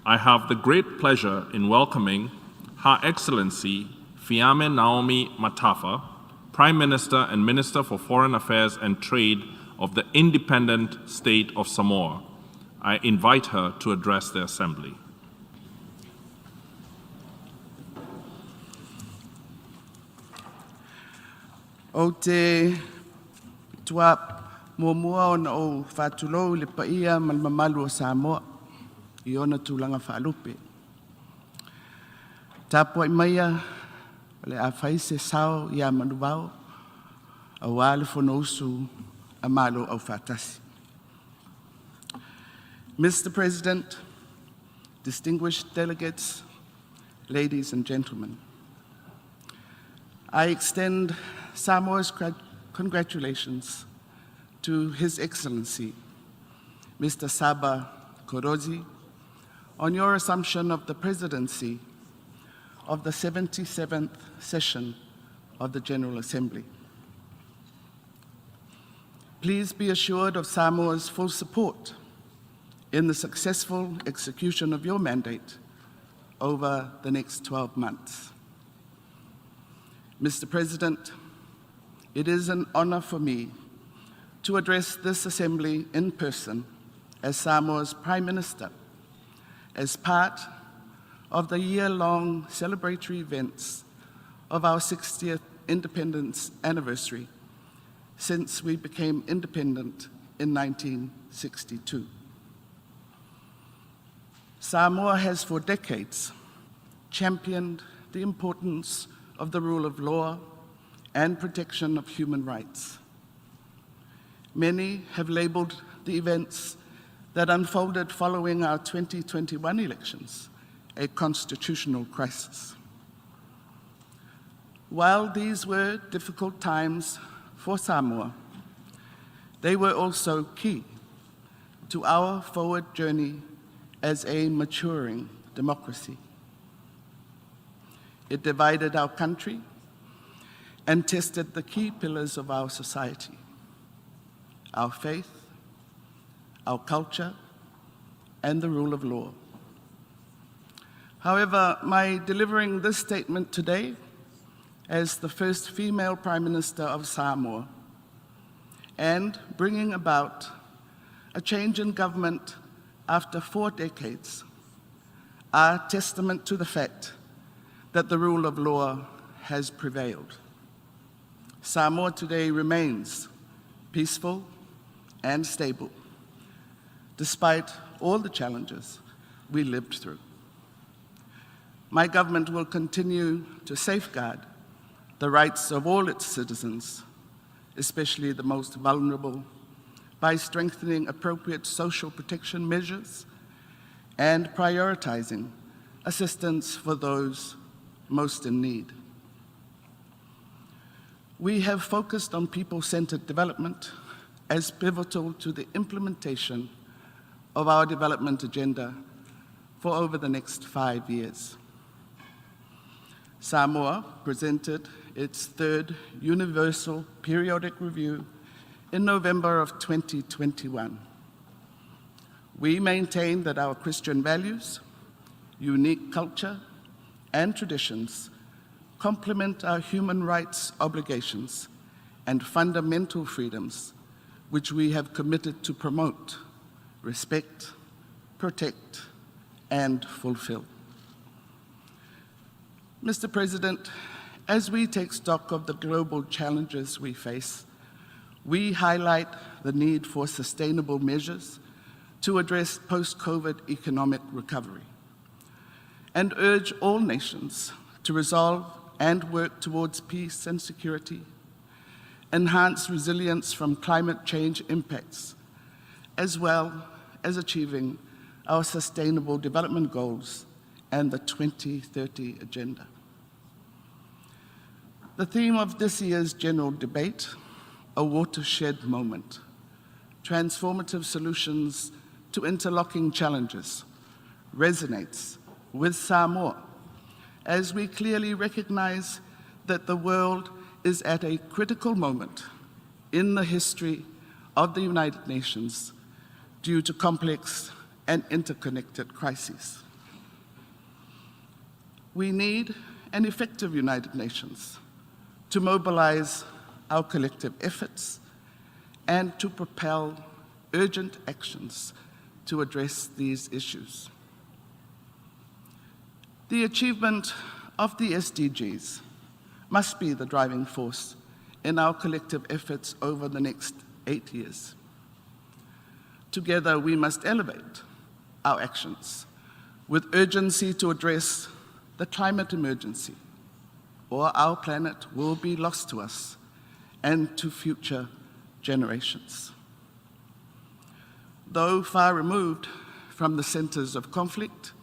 I have the great pleasure in welcoming Her Excellency Fiame Naomi Matafa, Prime Minister and Minister for Foreign Affairs and Trade of the independent state of Samoa. I invite her to address the Assembly. O te tua muamua ona o whātulou le paia malmamalu o Samoa I ona tūlanga whaalupe. Tāpua I maia le a whaise sao I a manuwao a wāle whono usu a malo au whātasi. Mr. President, distinguished delegates, ladies and gentlemen, I extend Samoa's congratulations to His Excellency, Mr. Saba Korozi, on your assumption of the presidency of the 77th session of the General Assembly. Please be assured of Samoa's full support in the successful execution of your mandate over the next 12 months. Mr. President, it is an honor for me to address this Assembly in person as Samoa's Prime Minister as part of the year-long celebratory events of our 60th independence anniversary since we became independent in 1962. Samoa has for decades championed the importance of the rule of law and protection of human rights. Many have labeled the events that unfolded following our 2021 elections a constitutional crisis. While these were difficult times for Samoa, they were also key to our forward journey as a maturing democracy. It divided our country and tested the key pillars of our society: our faith, our culture, and the rule of law. However, my delivering this statement today as the first female Prime Minister of Samoa and bringing about a change in government after 4 decades are testament to the fact that the rule of law has prevailed. Samoa today remains peaceful and stable, despite all the challenges we lived through. My government will continue to safeguard the rights of all its citizens, especially the most vulnerable, by strengthening appropriate social protection measures and prioritizing assistance for those most in need. We have focused on people-centered development as pivotal to the implementation of our development agenda for over the next 5 years. Samoa presented its 3rd Universal Periodic Review in November of 2021. We maintain that our Christian values, unique culture, and traditions complement our human rights obligations and fundamental freedoms which we have committed to promote, respect, protect, and fulfill. Mr. President, as we take stock of the global challenges we face, we highlight the need for sustainable measures to address post-COVID economic recovery and urge all nations to resolve and work towards peace and security, enhance resilience from climate change impacts, as well as achieving our Sustainable Development Goals and the 2030 Agenda. The theme of this year's general debate, a watershed moment, transformative solutions to interlocking challenges, resonates with Samoa, as we clearly recognize that the world is at a critical moment in the history of the United Nations due to complex and interconnected crises. We need an effective United Nations to mobilize our collective efforts and to propel urgent actions to address these issues. The achievement of the SDGs must be the driving force in our collective efforts over the next 8 years. Together, we must elevate our actions with urgency to address the climate emergency, or our planet will be lost to us and to future generations. Though far removed from the centers of conflict,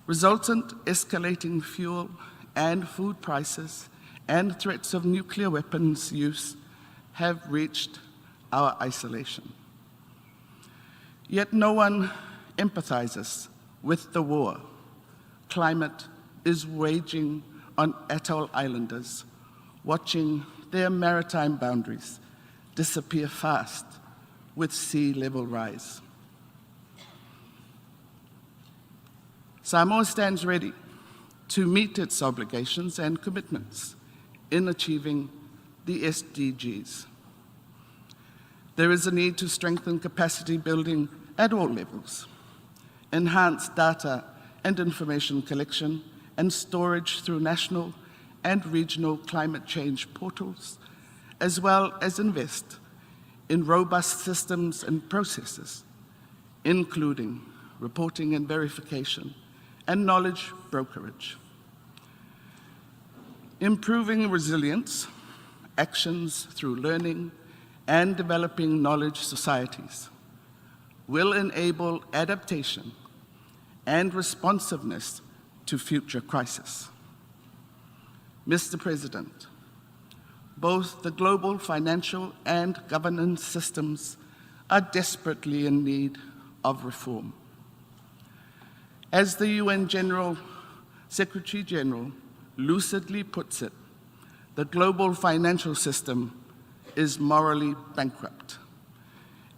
resultant escalating fuel and food prices and threats of nuclear weapons use have reached our isolation. Yet no one empathizes with the war climate is waging on atoll islanders, watching their maritime boundaries disappear fast with sea level rise. Samoa stands ready to meet its obligations and commitments in achieving the SDGs. There is a need to strengthen capacity building at all levels, enhance data and information collection and storage through national and regional climate change portals, as well as invest in robust systems and processes, including reporting and verification and knowledge brokerage. Improving resilience, actions through learning, and developing knowledge societies will enable adaptation and responsiveness to future crises. Mr. President, both the global financial and governance systems are desperately in need of reform. As the UN General Secretary General lucidly puts it, the global financial system is morally bankrupt,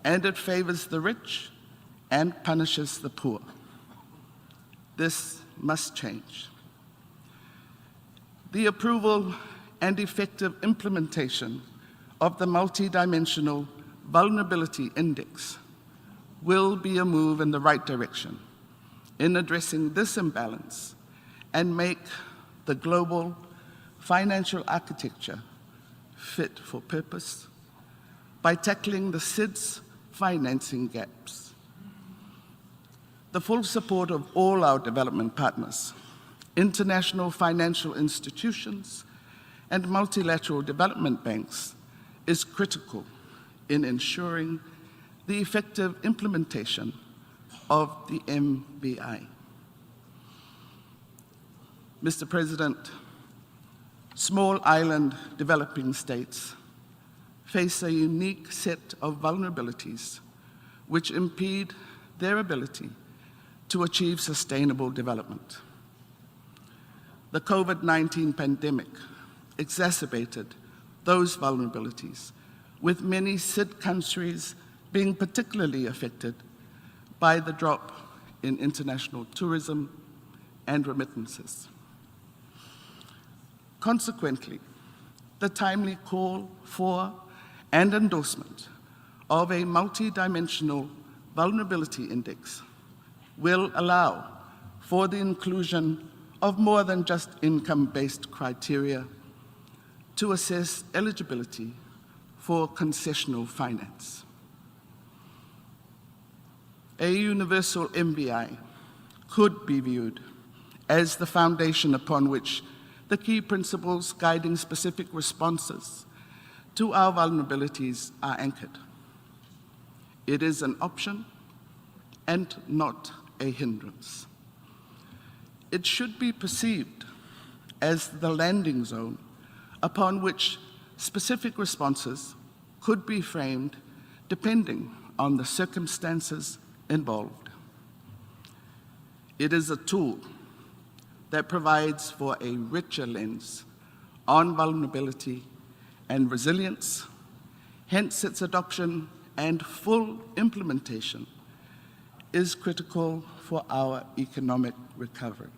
and it favors the rich and punishes the poor. This must change. The approval and effective implementation of the Multidimensional Vulnerability Index will be a move in the right direction in addressing this imbalance and make the global financial architecture fit for purpose by tackling the SIDS financing gaps. The full support of all our development partners, international financial institutions, and multilateral development banks is critical in ensuring the effective implementation of the MBI. Mr. President, small island developing states face a unique set of vulnerabilities which impede their ability to achieve sustainable development. The COVID-19 pandemic exacerbated those vulnerabilities, with many SID countries being particularly affected by the drop in international tourism and remittances. Consequently, the timely call for and endorsement of a multidimensional vulnerability index will allow for the inclusion of more than just income-based criteria to assess eligibility for concessional finance. A universal MBI could be viewed as the foundation upon which the key principles guiding specific responses to our vulnerabilities are anchored. It is an option and not a hindrance. It should be perceived as the landing zone upon which specific responses could be framed depending on the circumstances involved. It is a tool that provides for a richer lens on vulnerability and resilience, hence its adoption and full implementation is critical for our economic recovery.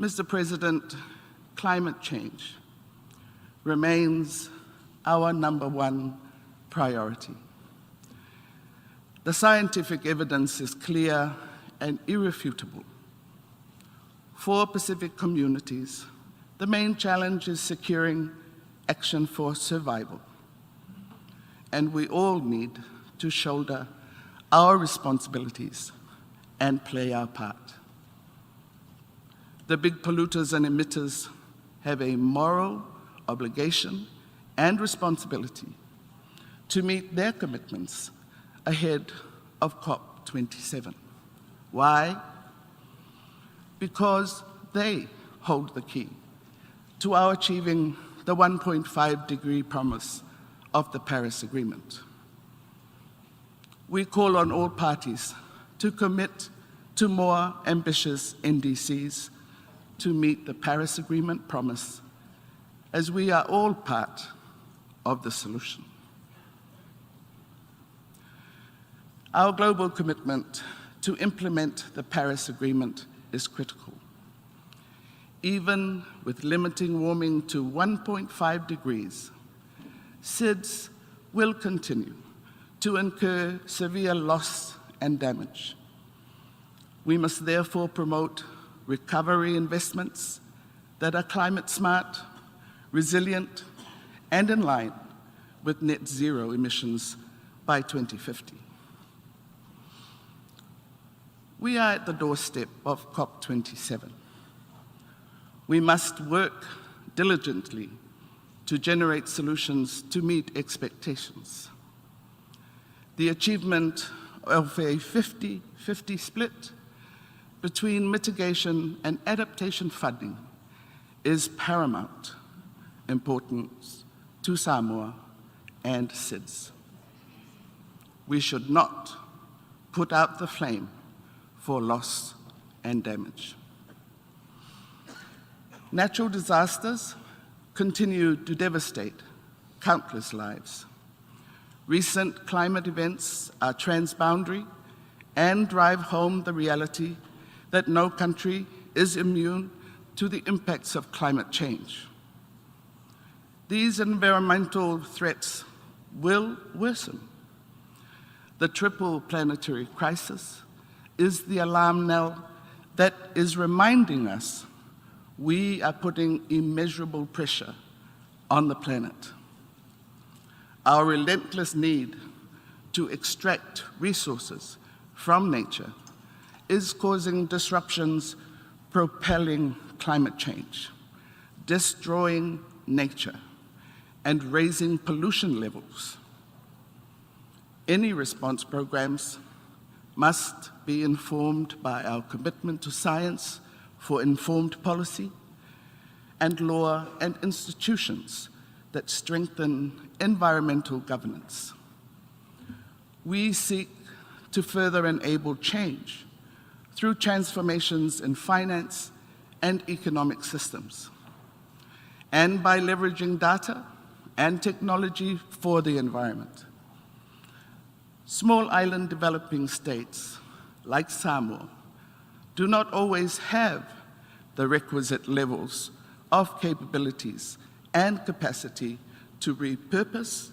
Mr. President, climate change remains our number one priority. The scientific evidence is clear and irrefutable. For Pacific communities, the main challenge is securing action for survival. And we all need to shoulder our responsibilities and play our part. The big polluters and emitters have a moral obligation and responsibility to meet their commitments ahead of COP27. Why? Because they hold the key to our achieving the 1.5-degree promise of the Paris Agreement. We call on all parties to commit to more ambitious NDCs to meet the Paris Agreement promise, as we are all part of the solution. Our global commitment to implement the Paris Agreement is critical. Even with limiting warming to 1.5 degrees, SIDS will continue to incur severe loss and damage. We must therefore promote recovery investments that are climate smart, resilient, and in line with net zero emissions by 2050. We are at the doorstep of COP27. We must work diligently to generate solutions to meet expectations. The achievement of a 50-50 split between mitigation and adaptation funding is paramount importance to Samoa and SIDS. We should not put out the flame for loss and damage. Natural disasters continue to devastate countless lives. Recent climate events are transboundary and drive home the reality that no country is immune to the impacts of climate change. These environmental threats will worsen. The triple planetary crisis is the alarm knell that is reminding us we are putting immeasurable pressure on the planet. Our relentless need to extract resources from nature is causing disruptions, propelling climate change, destroying nature, and raising pollution levels. Any response programs must be informed by our commitment to science for informed policy and law and institutions that strengthen environmental governance. We seek to further enable change through transformations in finance and economic systems, and by leveraging data and technology for the environment. Small island developing states like Samoa do not always have the requisite levels of capabilities and capacity to repurpose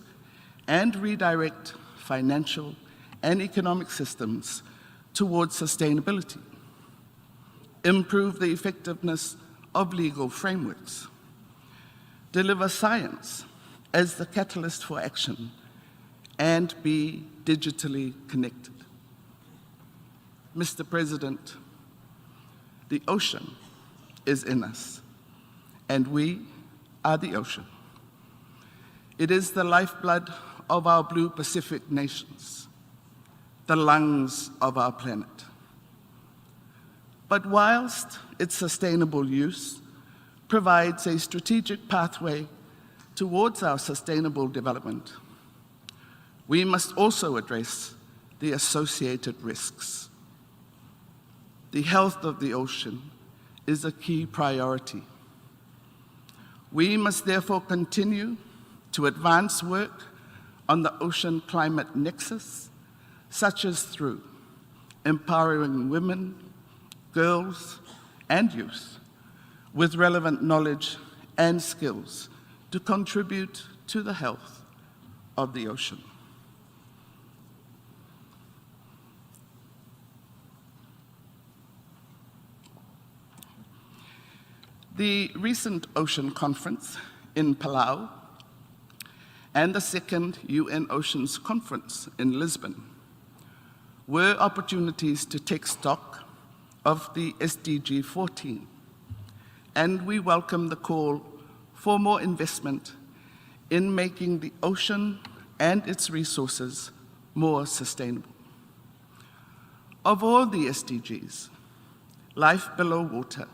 and redirect financial and economic systems towards sustainability, improve the effectiveness of legal frameworks, deliver science as the catalyst for action, and be digitally connected. Mr. President, the ocean is in us, and we are the ocean. It is the lifeblood of our blue Pacific nations, the lungs of our planet. But whilst its sustainable use provides a strategic pathway towards our sustainable development, we must also address the associated risks. The health of the ocean is a key priority. We must therefore continue to advance work on the ocean climate nexus, such as through empowering women, girls, and youth with relevant knowledge and skills to contribute to the health of the ocean. The recent Ocean Conference in Palau and the second UN Oceans Conference in Lisbon were opportunities to take stock of the SDG 14, and we welcome the call for more investment in making the ocean and its resources more sustainable. Of all the SDGs, life below water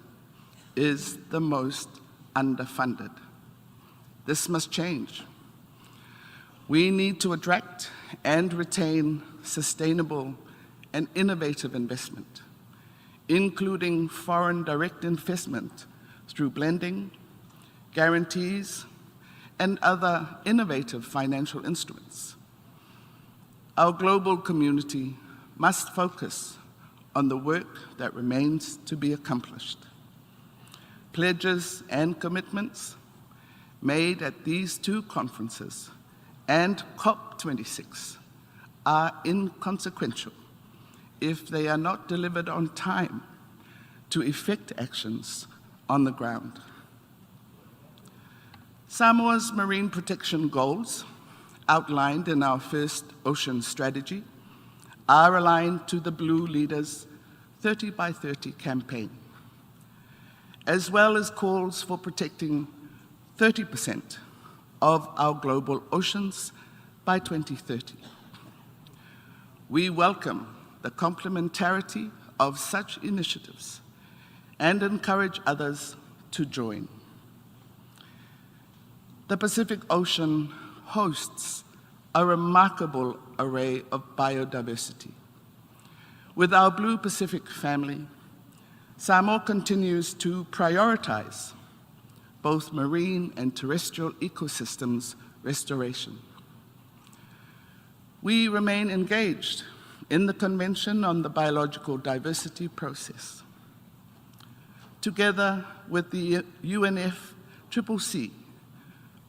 is the most underfunded. This must change. We need to attract and retain sustainable and innovative investment, including foreign direct investment through blending, guarantees, and other innovative financial instruments. Our global community must focus on the work that remains to be accomplished. Pledges and commitments made at these two conferences and COP26 are inconsequential if they are not delivered on time to effect actions on the ground. Samoa's marine protection goals, outlined in our first ocean strategy, are aligned to the Blue Leaders 30 by 30 campaign, as well as calls for protecting 30% of our global oceans by 2030. We welcome the complementarity of such initiatives and encourage others to join. The Pacific Ocean hosts a remarkable array of biodiversity. With our Blue Pacific family, Samoa continues to prioritize both marine and terrestrial ecosystems restoration. We remain engaged in the Convention on the Biological Diversity process. Together with the UNFCCC,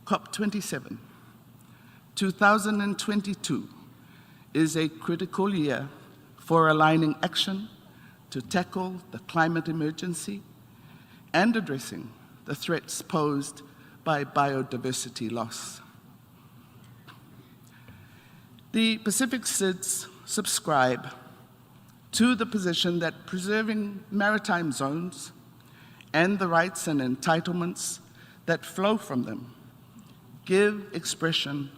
COP27, 2022 is a critical year for aligning action to tackle the climate emergency and addressing the threats posed by biodiversity loss. The Pacific SIDS subscribe to the position that preserving maritime zones and the rights and entitlements that flow from them give expression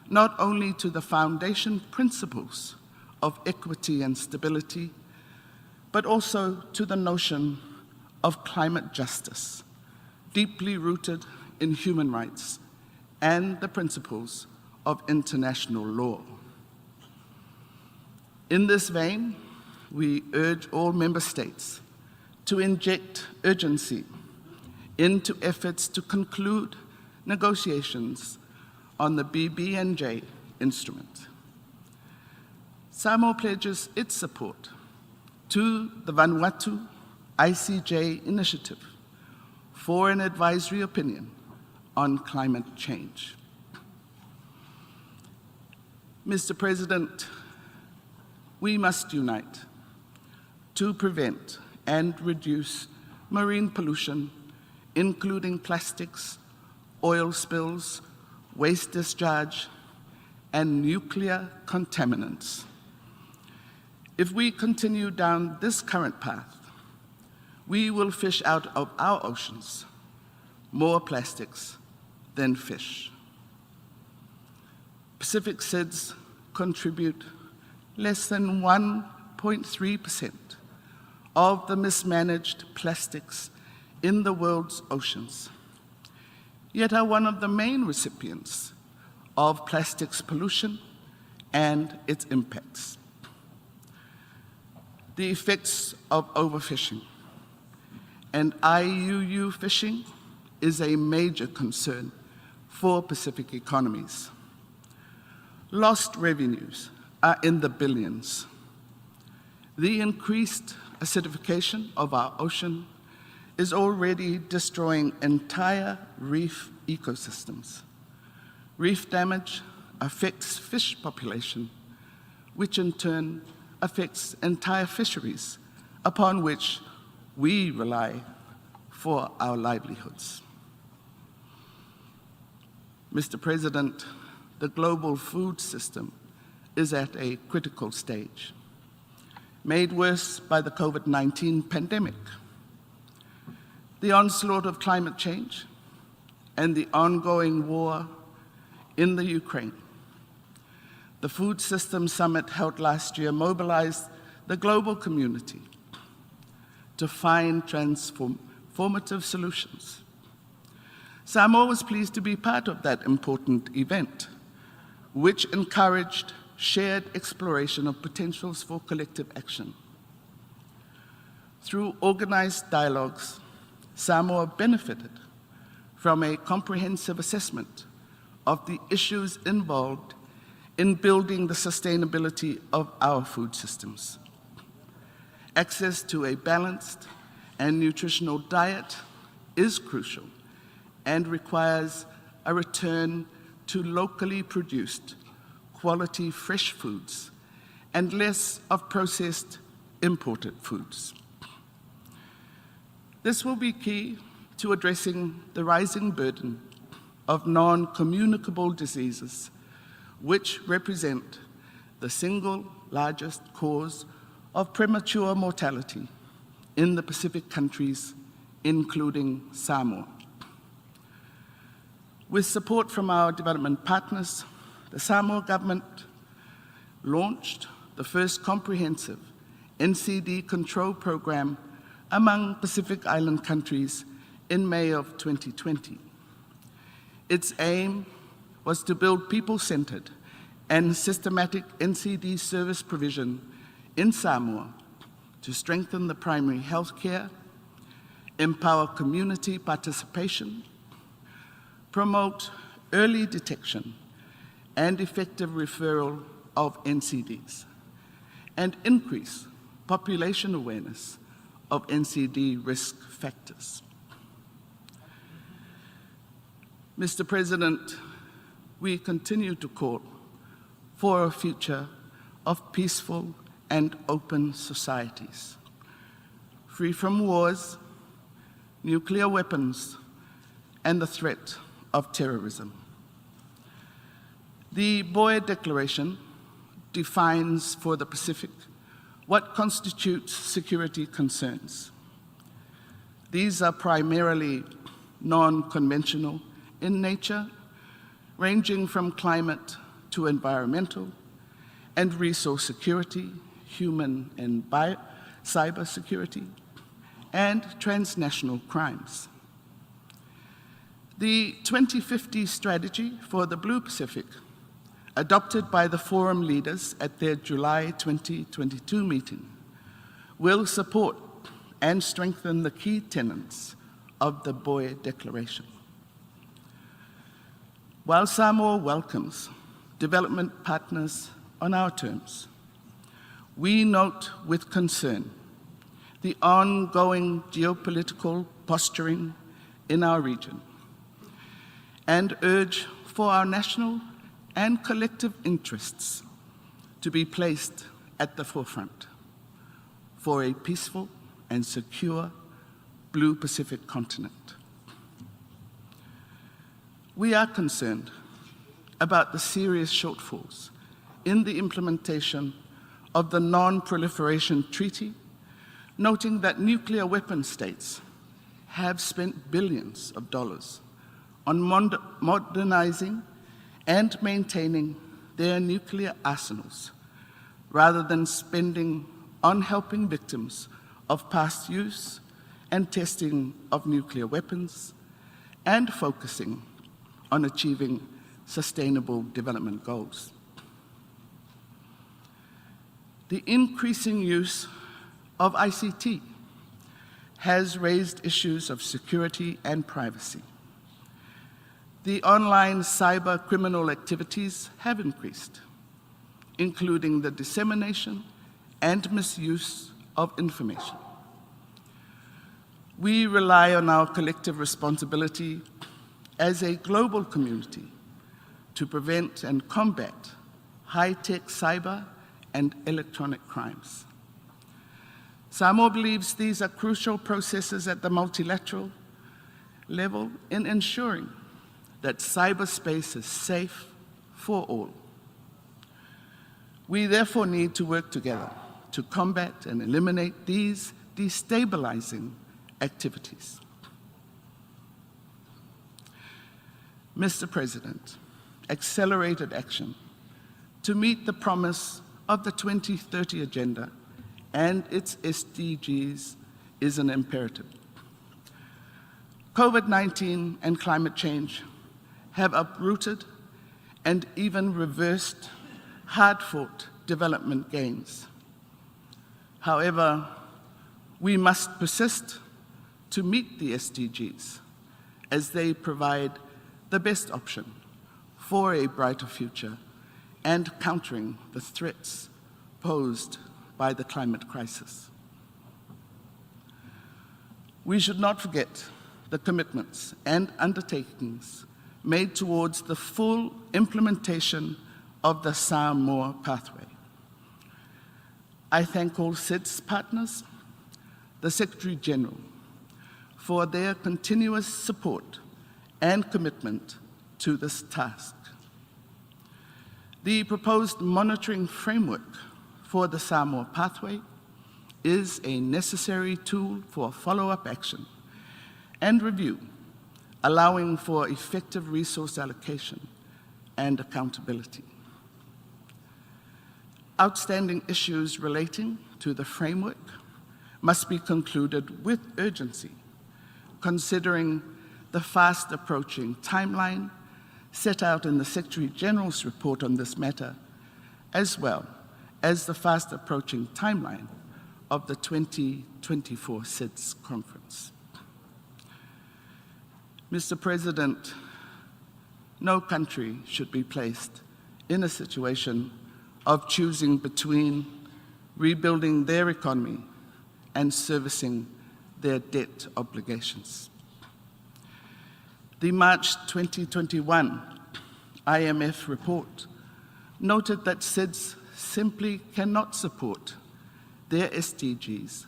not only to the foundation principles of equity and stability, but also to the notion of climate justice, deeply rooted in human rights and the principles of international law. In this vein, we urge all member states to inject urgency into efforts to conclude negotiations on the BBNJ instrument. Samoa pledges its support to the Vanuatu ICJ initiative for an advisory opinion on climate change. Mr. President, we must unite to prevent and reduce marine pollution, including plastics, oil spills, waste discharge, and nuclear contaminants. If we continue down this current path, we will fish out of our oceans more plastics than fish. Pacific SIDS contribute less than 1.3% of the mismanaged plastics in the world's oceans, yet are one of the main recipients of plastics pollution and its impacts. The effects of overfishing and IUU fishing is a major concern for Pacific economies. Lost revenues are in the billions. The increased acidification of our ocean is already destroying entire reef ecosystems. Reef damage affects fish population, which in turn affects entire fisheries upon which we rely for our livelihoods. Mr. President, the global food system is at a critical stage, made worse by the COVID-19 pandemic, the onslaught of climate change, and the ongoing war in the Ukraine. The Food Systems Summit held last year mobilized the global community to find transformative solutions. Samoa was pleased to be part of that important event, which encouraged shared exploration of potentials for collective action. Through organized dialogues, Samoa benefited from a comprehensive assessment of the issues involved in building the sustainability of our food systems. Access to a balanced and nutritional diet is crucial and requires a return to locally produced, quality fresh foods and less of processed imported foods. This will be key to addressing the rising burden of non-communicable diseases, which represent the single largest cause of premature mortality in the Pacific countries, including Samoa. With support from our development partners, the Samoa government launched the first comprehensive NCD control program among Pacific Island countries in May of 2020. Its aim was to build people-centered and systematic NCD service provision in Samoa to strengthen the primary health care, empower community participation, promote early detection and effective referral of NCDs, and increase population awareness of NCD risk factors. Mr. President, we continue to call for a future of peaceful and open societies, free from wars, nuclear weapons, and the threat of terrorism. The Boer Declaration defines for the Pacific what constitutes security concerns. These are primarily non-conventional in nature, ranging from climate to environmental and resource security, human and cyber security, and transnational crimes. The 2050 strategy for the Blue Pacific, adopted by the Forum leaders at their July 2022 meeting, will support and strengthen the key tenets of the Boer Declaration. While Samoa welcomes development partners on our terms, we note with concern the ongoing geopolitical posturing in our region and urge for our national and collective interests to be placed at the forefront for a peaceful and secure Blue Pacific continent. We are concerned about the serious shortfalls in the implementation of the Non-Proliferation Treaty, noting that nuclear weapon states have spent billions of dollars on modernizing and maintaining their nuclear arsenals, rather than spending on helping victims of past use and testing of nuclear weapons, and focusing on achieving sustainable development goals. The increasing use of ICT has raised issues of security and privacy. The online cyber criminal activities have increased, including the dissemination and misuse of information. We rely on our collective responsibility as a global community to prevent and combat high-tech cyber and electronic crimes. Samoa believes these are crucial processes at the multilateral level in ensuring that cyberspace is safe for all. We therefore need to work together to combat and eliminate these destabilizing activities. Mr. President, accelerated action to meet the promise of the 2030 Agenda and its SDGs is an imperative. COVID-19 and climate change have uprooted and even reversed hard-fought development gains. However, we must persist to meet the SDGs as they provide the best option for a brighter future and countering the threats posed by the climate crisis. We should not forget the commitments and undertakings made towards the full implementation of the Samoa pathway. I thank all SIDS partners, the Secretary General, for their continuous support and commitment to this task. The proposed monitoring framework for the Samoa pathway is a necessary tool for follow-up action and review, allowing for effective resource allocation and accountability. Outstanding issues relating to the framework must be concluded with urgency, considering the fast-approaching timeline set out in the Secretary General's report on this matter, as well as the fast-approaching timeline of the 2024 SIDS conference. Mr. President, no country should be placed in a situation of choosing between rebuilding their economy and servicing their debt obligations. The March 2021 IMF report noted that SIDS simply cannot support their SDGs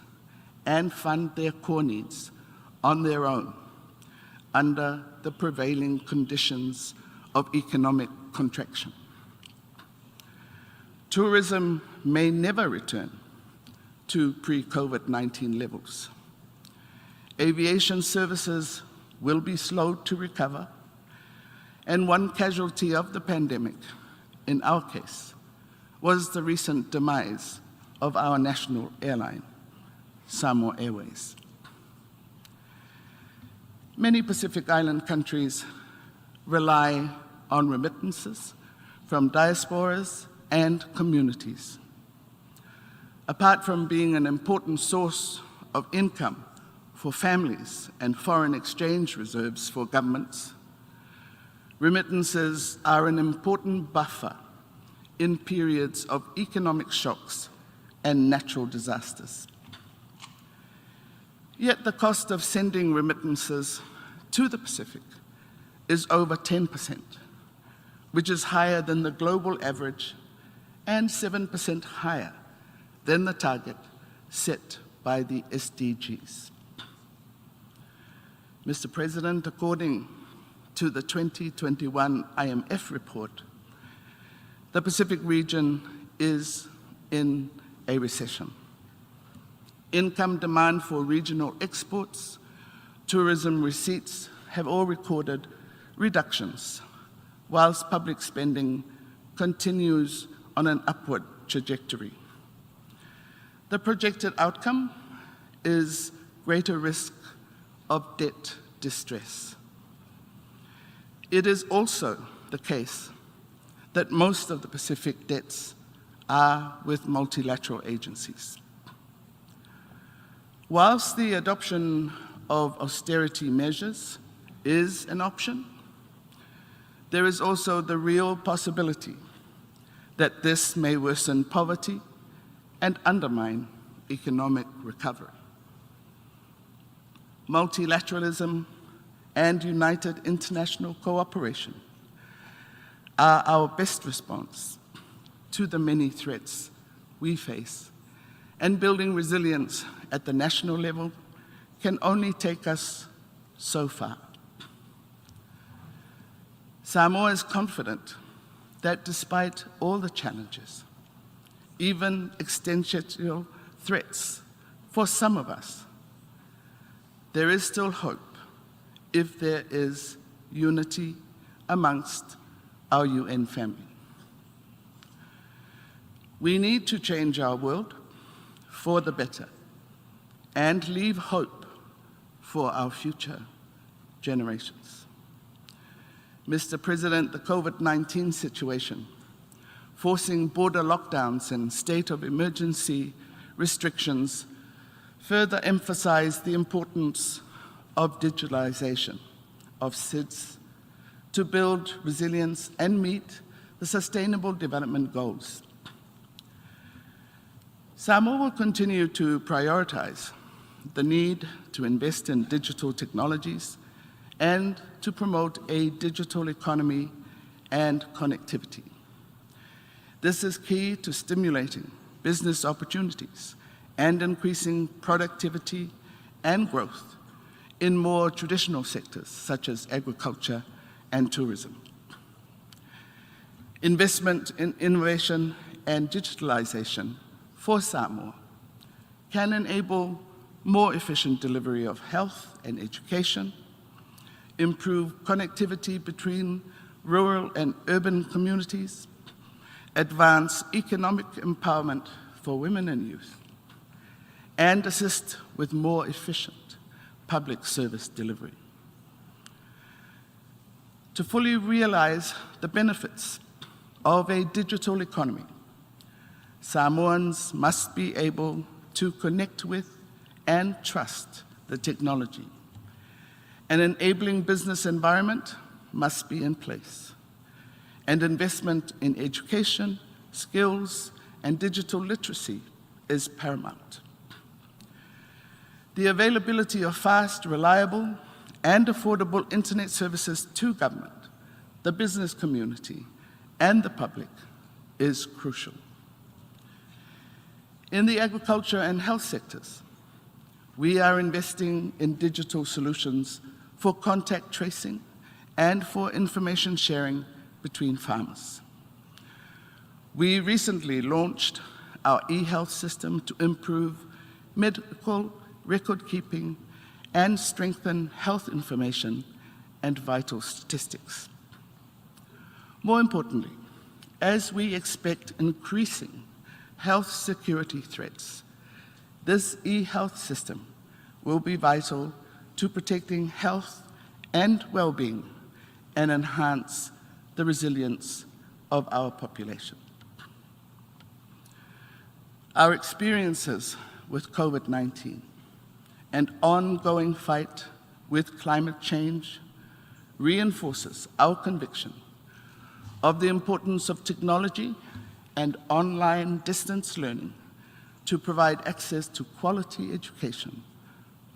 and fund their core needs on their own under the prevailing conditions of economic contraction. Tourism may never return to pre-COVID-19 levels. Aviation services will be slow to recover, and one casualty of the pandemic, in our case, was the recent demise of our national airline, Samoa Airways. Many Pacific Island countries rely on remittances from diasporas and communities. Apart from being an important source of income for families and foreign exchange reserves for governments, remittances are an important buffer in periods of economic shocks and natural disasters. Yet the cost of sending remittances to the Pacific is over 10%, which is higher than the global average and 7% higher than the target set by the SDGs. Mr. President, according to the 2021 IMF report, the Pacific region is in a recession. Income demand for regional exports, tourism receipts have all recorded reductions, whilst public spending continues on an upward trajectory. The projected outcome is greater risk of debt distress. It is also the case that most of the Pacific debts are with multilateral agencies. Whilst the adoption of austerity measures is an option, there is also the real possibility that this may worsen poverty and undermine economic recovery. multilateralism, and united international cooperation are our best response to the many threats we face, and building resilience at the national level can only take us so far. Samoa is confident that despite all the challenges, even existential threats for some of us, there is still hope if there is unity amongst our UN family. We need to change our world for the better and leave hope for our future generations. Mr. President, the COVID-19 situation, forcing border lockdowns and state of emergency restrictions, further emphasize the importance of digitalization of SIDS to build resilience and meet the Sustainable Development Goals. Samoa will continue to prioritize the need to invest in digital technologies and to promote a digital economy and connectivity. This is key to stimulating business opportunities and increasing productivity and growth in more traditional sectors such as agriculture and tourism. Investment in innovation and digitalization for Samoa can enable more efficient delivery of health and education, improve connectivity between rural and urban communities, advance economic empowerment for women and youth, and assist with more efficient public service delivery. To fully realize the benefits of a digital economy, Samoans must be able to connect with and trust the technology. An enabling business environment must be in place, and investment in education, skills, and digital literacy is paramount. The availability of fast, reliable, and affordable internet services to government, the business community, and the public is crucial. In the agriculture and health sectors, we are investing in digital solutions for contact tracing and for information sharing between farmers. We recently launched our e-health system to improve medical record keeping and strengthen health information and vital statistics. More importantly, as we expect increasing health security threats, this e-health system will be vital to protecting health and well-being and enhance the resilience of our population. Our experiences with COVID-19 and ongoing fight with climate change reinforces our conviction of the importance of technology and online distance learning to provide access to quality education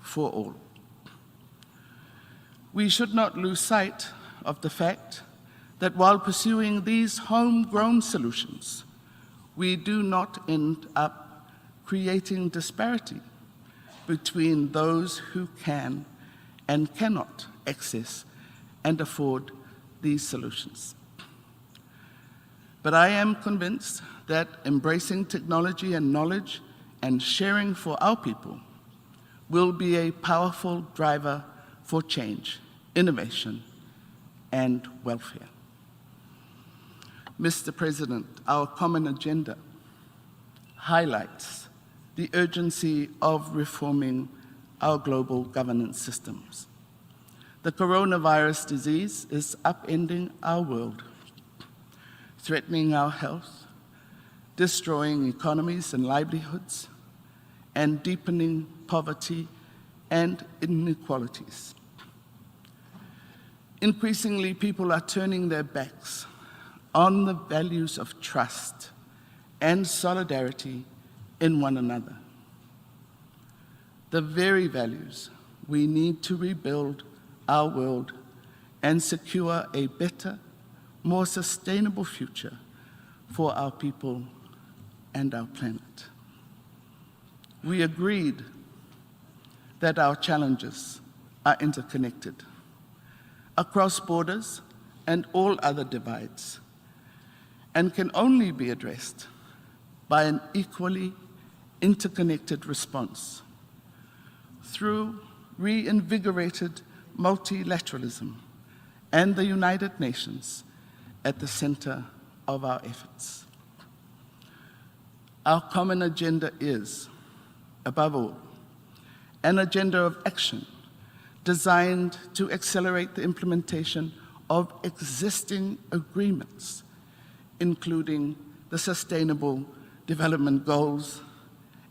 for all. We should not lose sight of the fact that while pursuing these homegrown solutions, we do not end up creating disparity between those who can and cannot access and afford these solutions. But I am convinced that embracing technology and knowledge and sharing for our people will be a powerful driver for change, innovation, and welfare. Mr. President, our common agenda highlights the urgency of reforming our global governance systems. The coronavirus disease is upending our world, threatening our health, destroying economies and livelihoods, and deepening poverty and inequalities. Increasingly, people are turning their backs on the values of trust and solidarity in one another. The very values we need to rebuild our world and secure a better, more sustainable future for our people and our planet. We agreed that our challenges are interconnected across borders and all other divides, and can only be addressed by an equally interconnected response through reinvigorated multilateralism and the United Nations at the center of our efforts. Our common agenda is, above all, an agenda of action designed to accelerate the implementation of existing agreements, including the Sustainable Development Goals,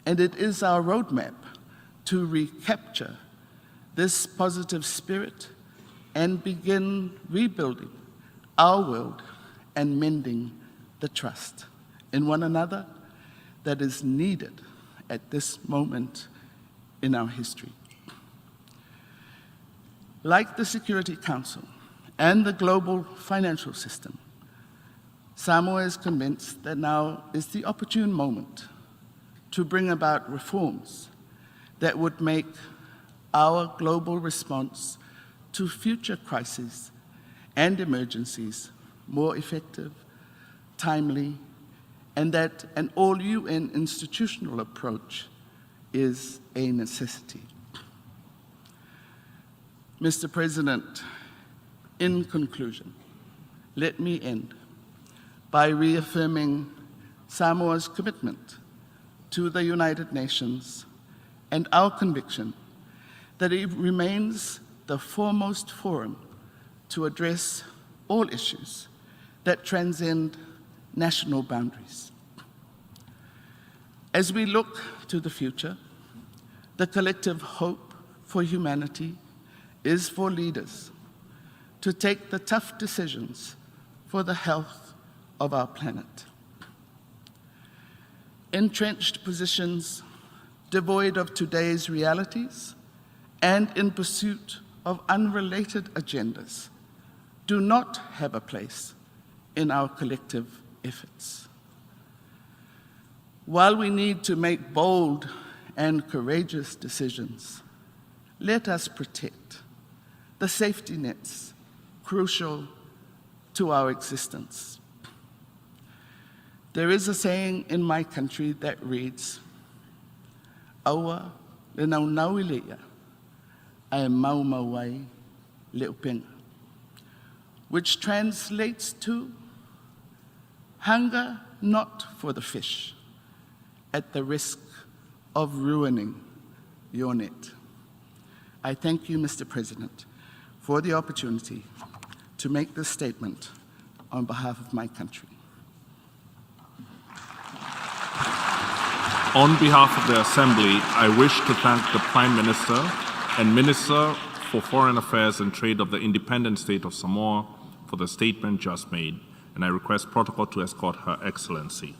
and it is our roadmap to recapture this positive spirit and begin rebuilding our world and mending the trust in one another that is needed at this moment in our history. Like the Security Council and the global financial system, Samoa is convinced that now is the opportune moment to bring about reforms that would make our global response to future crises and emergencies more effective, timely, and that an all-UN institutional approach is a necessity. Mr. President, in conclusion, let me end by reaffirming Samoa's commitment to the United Nations and our conviction that it remains the foremost forum to address all issues that transcend national boundaries. As we look to the future, the collective hope for humanity is for leaders to take the tough decisions for the health of our planet. Entrenched positions devoid of today's realities and in pursuit of unrelated agendas do not have a place in our collective efforts. While we need to make bold and courageous decisions, let us protect the safety nets crucial to our existence. There is a saying in my country that reads, "Aua le naunau I leia, ai mau mauai le upenga," which translates to, hunger not for the fish, at the risk of ruining your net. I thank you, Mr. President, for the opportunity to make this statement on behalf of my country. On behalf of the Assembly, I wish to thank the Prime Minister and Minister for Foreign Affairs and Trade of the Independent State of Samoa for the statement just made, and I request protocol to escort Her Excellency.